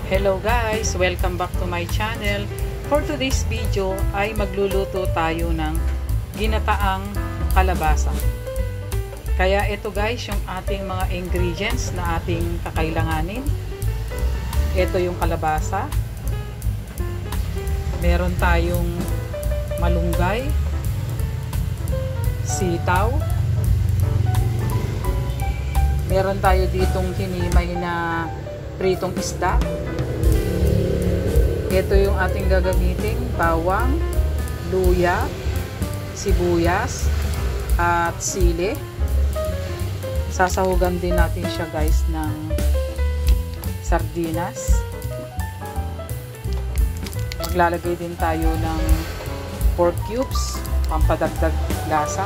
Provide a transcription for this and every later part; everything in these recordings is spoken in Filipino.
Hello guys! Welcome back to my channel. For today's video ay magluluto tayo ng ginataang kalabasa. Kaya ito guys yung ating mga ingredients na ating kakailanganin. Ito yung kalabasa. Meron tayong malunggay, sitaw. Meron tayo ditong hinimay na pritong isda. Ito yung ating gagamiting bawang, luya, sibuyas, at sili. Sasahugan din natin siya guys ng sardinas. Maglalagay din tayo ng pork cubes, pampadagdag lasa.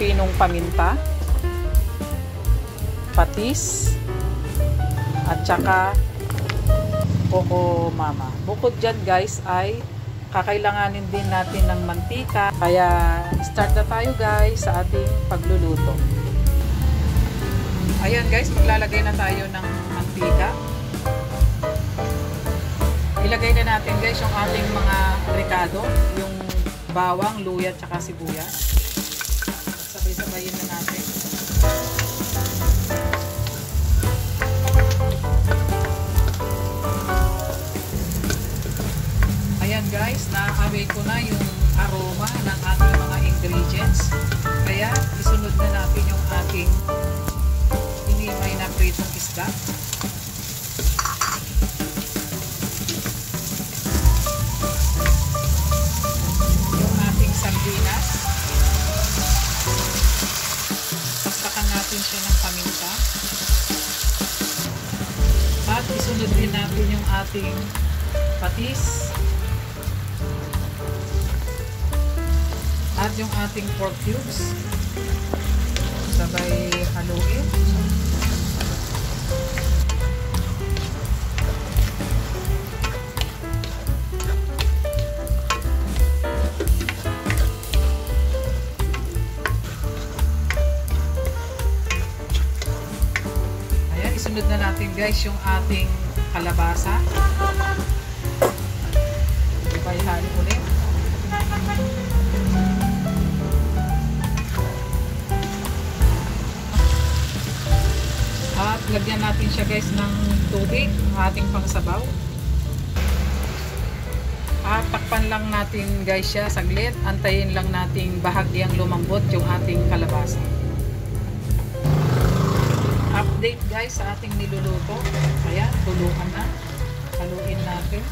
Pinong paminta, patis, at saka coco mama. Bukod dyan guys ay kakailanganin din natin ng mantika. Kaya start na tayo guys sa ating pagluluto. Ayan guys, maglalagay na tayo ng mantika. Ilagay na natin guys yung ating mga ricado, yung bawang, luya, at saka sibuyas. Sabay-sabayin na natin. Ayan guys, na-away ko na yung aroma ng ating mga ingredients. Kaya isunod na natin yung ating hinimay na pritong isda. Yung ating sardinas. Saksakan natin siya ng paminta. At isunod din natin yung ating patis. At yung ating pork cubes. Sabay haluin. Ayan, isunod na natin guys yung ating kalabasa. Sabay halo ulit. At lagyan natin siya guys ng tubig, ating pangsabaw. At takpan lang natin guys siya saglit. Antayin lang nating bahagyang lumambot yung ating kalabasa. Update guys sa ating niluluto. Ayan, tulukan na. Haluin natin.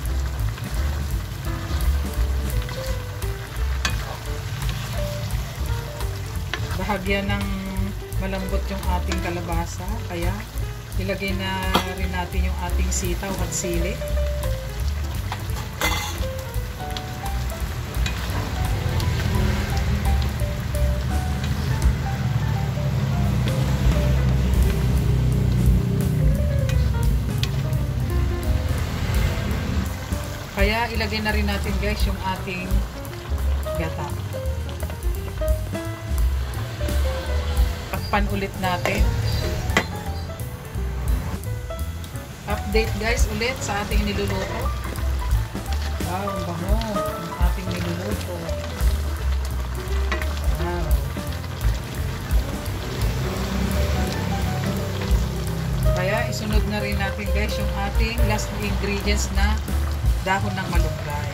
Bahagya ng malambot yung ating kalabasa, kaya ilagay na rin natin yung ating sitaw at sili. Kaya ilagay na rin natin guys yung ating gata. Pan ulit natin. Update guys ulit sa ating niluluto. Wow, ang bango ng ating niluluto. Wow. Kaya isunod na rin natin guys yung ating last ingredients na dahon ng malunggay.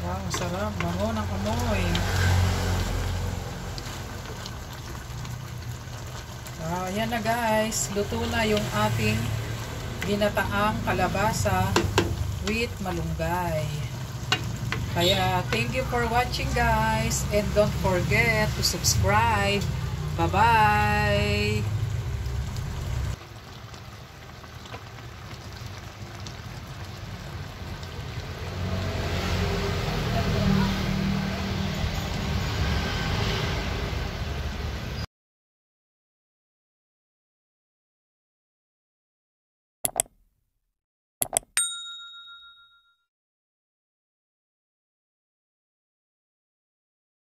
Wow, sarap. Bango ng amoy. Ayan na guys. Luto na yung ating ginataang kalabasa with malunggay. Kaya, thank you for watching guys. And don't forget to subscribe. Bye-bye!